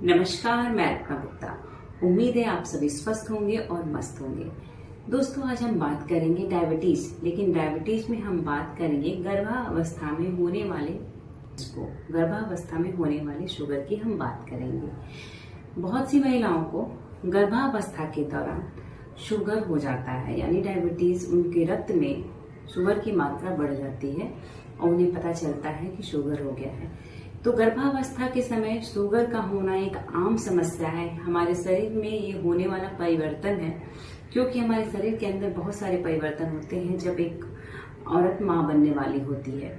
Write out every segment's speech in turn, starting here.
नमस्कार, मैं अर्पणा गुप्ता। उम्मीद है आप सभी स्वस्थ होंगे और मस्त होंगे। दोस्तों, आज हम बात करेंगे डायबिटीज, लेकिन डायबिटीज में हम बात करेंगे गर्भावस्था में होने वाले शुगर की हम बात करेंगे। बहुत सी महिलाओं को गर्भावस्था के दौरान शुगर हो जाता है, यानी डायबिटीज, उनके रक्त में शुगर की मात्रा बढ़ जाती है और उन्हें पता चलता है कि शुगर हो गया है। तो गर्भावस्था के समय शुगर का होना एक आम समस्या है। हमारे शरीर में ये होने वाला परिवर्तन है, क्योंकि हमारे शरीर के अंदर बहुत सारे परिवर्तन होते हैं जब एक औरत माँ बनने वाली होती है।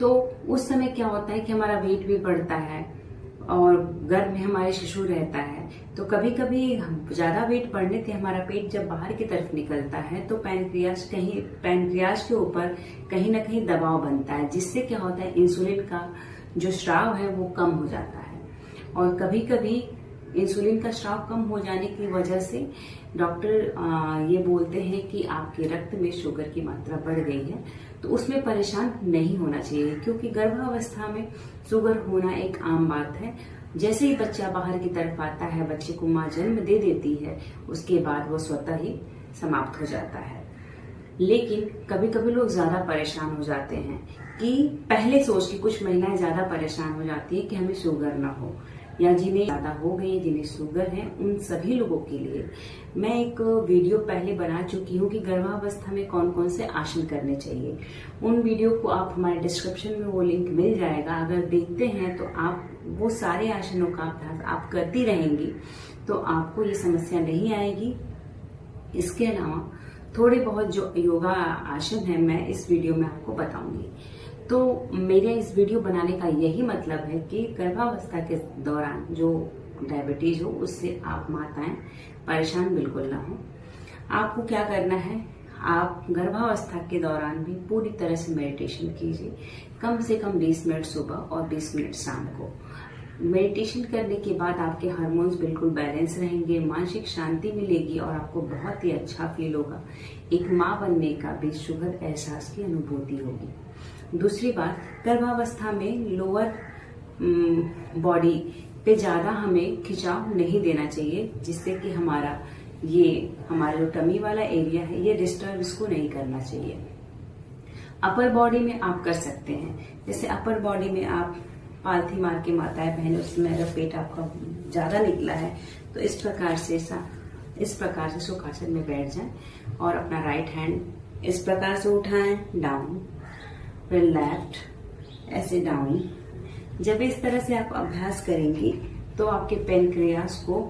तो उस समय क्या होता है कि हमारा वेट भी बढ़ता है और गर्भ में हमारे शिशु रहता है। तो कभी कभी ज्यादा वेट बढ़ने से हमारा पेट जब बाहर की तरफ निकलता है तो पैनक्रियाज के ऊपर कहीं ना कहीं दबाव बनता है, जिससे क्या होता है, इंसुलिन का जो स्राव है वो कम हो जाता है। और कभी कभी इंसुलिन का स्राव कम हो जाने की वजह से डॉक्टर ये बोलते हैं कि आपके रक्त में शुगर की मात्रा बढ़ गई है। तो उसमें परेशान नहीं होना चाहिए, क्योंकि गर्भावस्था में शुगर होना एक आम बात है। जैसे ही बच्चा बाहर की तरफ आता है, बच्चे को माँ जन्म दे देती है, उसके बाद वो स्वतः ही समाप्त हो जाता है। लेकिन कभी कभी लोग ज्यादा परेशान हो जाते हैं कि पहले सोच के कुछ महिलाएं ज्यादा परेशान हो जाती है कि हमें शुगर ना हो, या जिन्हें ज्यादा हो गई, जिन्हें शुगर है, उन सभी लोगों के लिए मैं एक वीडियो पहले बना चुकी हूँ कि गर्भावस्था में कौन कौन से आसन करने चाहिए। उन वीडियो को आप हमारे डिस्क्रिप्शन में वो लिंक मिल जाएगा। अगर देखते हैं तो आप वो सारे आसनों का अभ्यास आप करती रहेंगी तो आपको ये समस्या नहीं आएगी। इसके अलावा थोड़े बहुत जो योगा आसन है मैं इस वीडियो में आपको बताऊंगी। तो मेरे इस वीडियो बनाने का यही मतलब है कि गर्भावस्था के दौरान जो डायबिटीज हो उससे आप माताएं परेशान बिल्कुल ना हो। आपको क्या करना है, आप गर्भावस्था के दौरान भी पूरी तरह से मेडिटेशन कीजिए, कम से कम 20 मिनट सुबह और 20 मिनट शाम को। मेडिटेशन करने के बाद आपके हार्मोन्स बिल्कुल बैलेंस रहेंगे, मानसिक शांति मिलेगी और आपको बहुत ही अच्छा फील होगा। एक माँ बनने का बेशुगर एहसास की अनुभूति होगी। दूसरी बात, गर्भावस्था में लोअर बॉडी पे ज्यादा हमें खिंचाव नहीं देना चाहिए, जिससे कि हमारा जो टमी वाला एरिया है ये डिस्टर्ब इसको नहीं करना चाहिए। अपर बॉडी में आप कर सकते हैं, जैसे अपर बॉडी में आप पालथी मार के माताएं बहनें, उसमें अगर पेट आपका ज्यादा निकला है तो इस प्रकार से सुखासन में बैठ जाएं और अपना राइट हैंड इस प्रकार से उठाएं, डाउन, फिर लेफ्ट, ऐसे डाउन। जब इस तरह से आप अभ्यास करेंगी तो आपके पैनक्रियाज को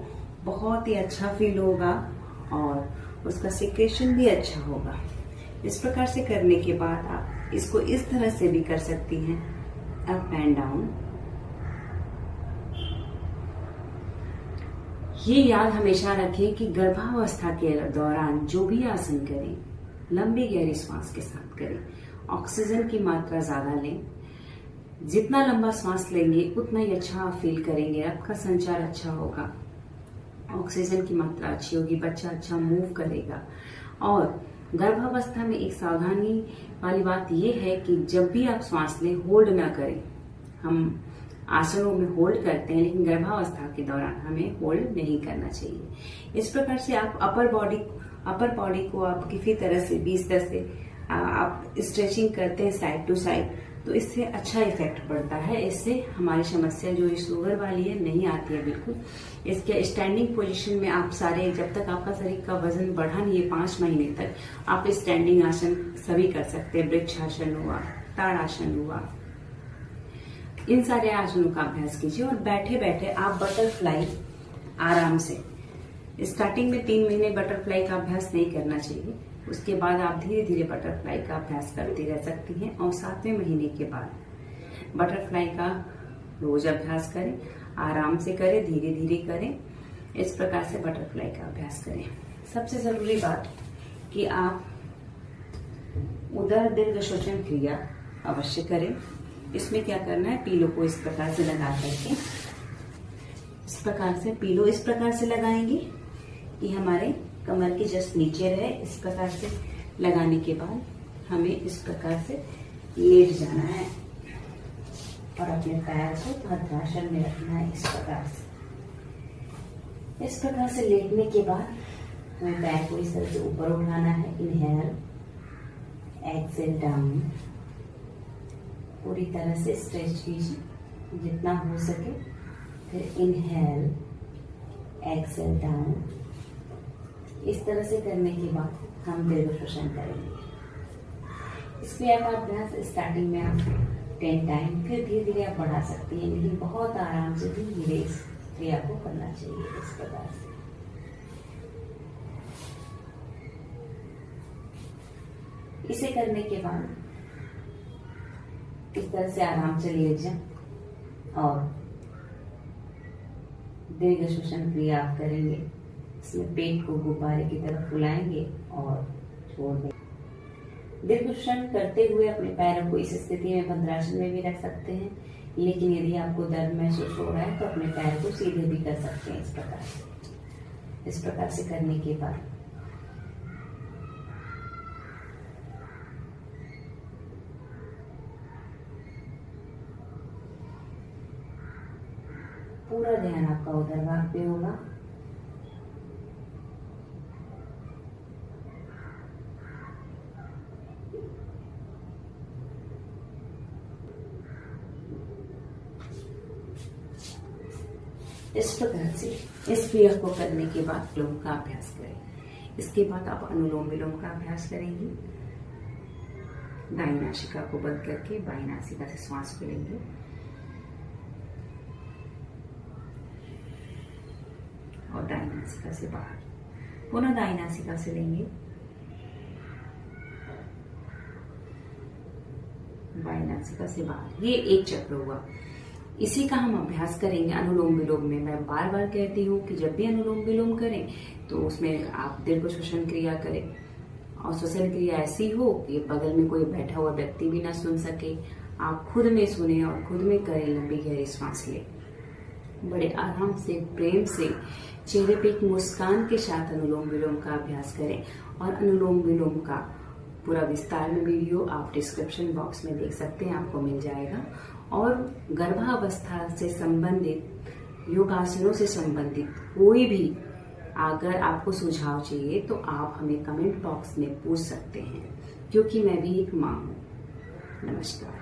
बहुत ही अच्छा फील होगा और उसका सिक्रेशन भी अच्छा होगा। इस प्रकार से करने के बाद आप इसको इस तरह से भी कर सकती हैं, अप एंड डाउन। ये याद हमेशा रखें कि गर्भावस्था के दौरान जो भी आसन करें, लंबी गहरी सांस के साथ करें, ऑक्सीजन की मात्रा ज्यादा लें। जितना लंबा सांस लेंगे उतना ही अच्छा आप फील करेंगे, रक्त का संचार अच्छा होगा, ऑक्सीजन की मात्रा अच्छी होगी, बच्चा अच्छा मूव करेगा। और गर्भावस्था में एक सावधानी वाली बात यह है कि जब भी आप सांस लें होल्ड ना करें। हम आसनों में होल्ड करते हैं, लेकिन गर्भावस्था के दौरान हमें होल्ड नहीं करना चाहिए। इस प्रकार से आप अपर बॉडी को आप किसी तरह से भी इस तरह से आप स्ट्रेचिंग करते हैं साइड टू साइड, तो इससे अच्छा इफेक्ट पड़ता है। इससे हमारी समस्या जो शुगर वाली है नहीं आती है बिल्कुल। इसके स्टैंडिंग पोजीशन में आप सारे, जब तक आपका शरीर का वजन बढ़ा नहीं है 5 महीने तक, आप स्टैंडिंग आसन सभी कर सकते हैं। वृक्षासन हुआ, ताड़ासन हुआ, इन सारे आसनों का अभ्यास कीजिए। और बैठे बैठे आप बटरफ्लाई आराम से, स्टार्टिंग में 3 महीने बटरफ्लाई का अभ्यास नहीं करना चाहिए, उसके बाद आप धीरे धीरे बटरफ्लाई का अभ्यास करती रह सकती हैं। और 7वें महीने के बाद बटरफ्लाई का रोज अभ्यास करें, आराम से करें, धीरे धीरे करें। इस प्रकार से बटरफ्लाई का अभ्यास करें। सबसे जरूरी बात कि आप उदर दीर्घ श्वसन क्रिया अवश्य करें। इसमें क्या करना है, पीलो को इस प्रकार से लगा करके, इस प्रकार से पीलो इस प्रकार से लगाएंगे कि हमारे कमर के जस्ट नीचे रहे। इस प्रकार से लगाने के बाद हमें इस प्रकार से लेट जाना है। और अपने पैर को भद्रासन में रखना है इस प्रकार से। इस प्रकार से लेटने के बाद हमें पैर को इस तरह से ऊपर उठाना है। Inhale, exhale down. पूरी तरह से स्ट्रेच कीजिए जितना हो सके। फिर इनहेल, एक्सेल डाउन। इस तरह से करने के बाद हम दीर्घ श्वसन करेंगे। इस क्रिया का अभ्यास स्टार्टिंग में आप 10 टाइम, फिर धीरे धीरे आप बढ़ा सकते हैं, लेकिन बहुत आराम से धीरे इस क्रिया को करना चाहिए इस प्रकार से। इसे करने के बाद इस तरह से आराम से लेट जाएं और दीर्घ श्वसन क्रिया आप करेंगे। इसमें पेट को गुब्बारे की तरफ फुलाएंगे और छोड़ देंगे। दीर्घ श्वसन करते हुए अपने पैरों को इस स्थिति में भद्रासन में भी रख सकते हैं, लेकिन यदि आपको दर्द महसूस हो रहा है तो अपने पैर को सीधे भी कर सकते हैं इस प्रकार से। इस प्रकार से करने के बाद पूरा ध्यान आपका उदर भाग पे होगा। इस प्रकार से इस क्रिया को करने के बाद अनुलोम का अभ्यास करें। इसके बाद आप अनुलोम विलोम का अभ्यास करेंगे। दाईं नासिका को बंद करके बाईं नासिका से श्वास को लेंगे और दाईं नासिका से बाहर, पुनः दाईं नासिका से लेंगे, बाईं नासिका से बाहर। ये एक चक्र हुआ। इसी का हम अभ्यास करेंगे अनुलोम विलोम में। मैं बार बार कहती हूँ कि जब भी अनुलोम विलोम करें तो उसमें आप दीर्घ श्वसन क्रिया करें और श्वसन क्रिया ऐसी हो कि बगल में कोई बैठा हुआ व्यक्ति भी ना सुन सके। आप खुद में सुने और खुद में करें। लंबी गहरी सांस लें, बड़े आराम से, प्रेम से, चेहरे पे एक मुस्कान के साथ अनुलोम विलोम का अभ्यास करें। और अनुलोम विलोम का पूरा विस्तार में वीडियो आप डिस्क्रिप्शन बॉक्स में देख सकते हैं, आपको मिल जाएगा। और गर्भावस्था से संबंधित, योगासनों से संबंधित कोई भी अगर आपको सुझाव चाहिए तो आप हमें कमेंट बॉक्स में पूछ सकते हैं, क्योंकि मैं भी एक माँ हूँ। नमस्कार।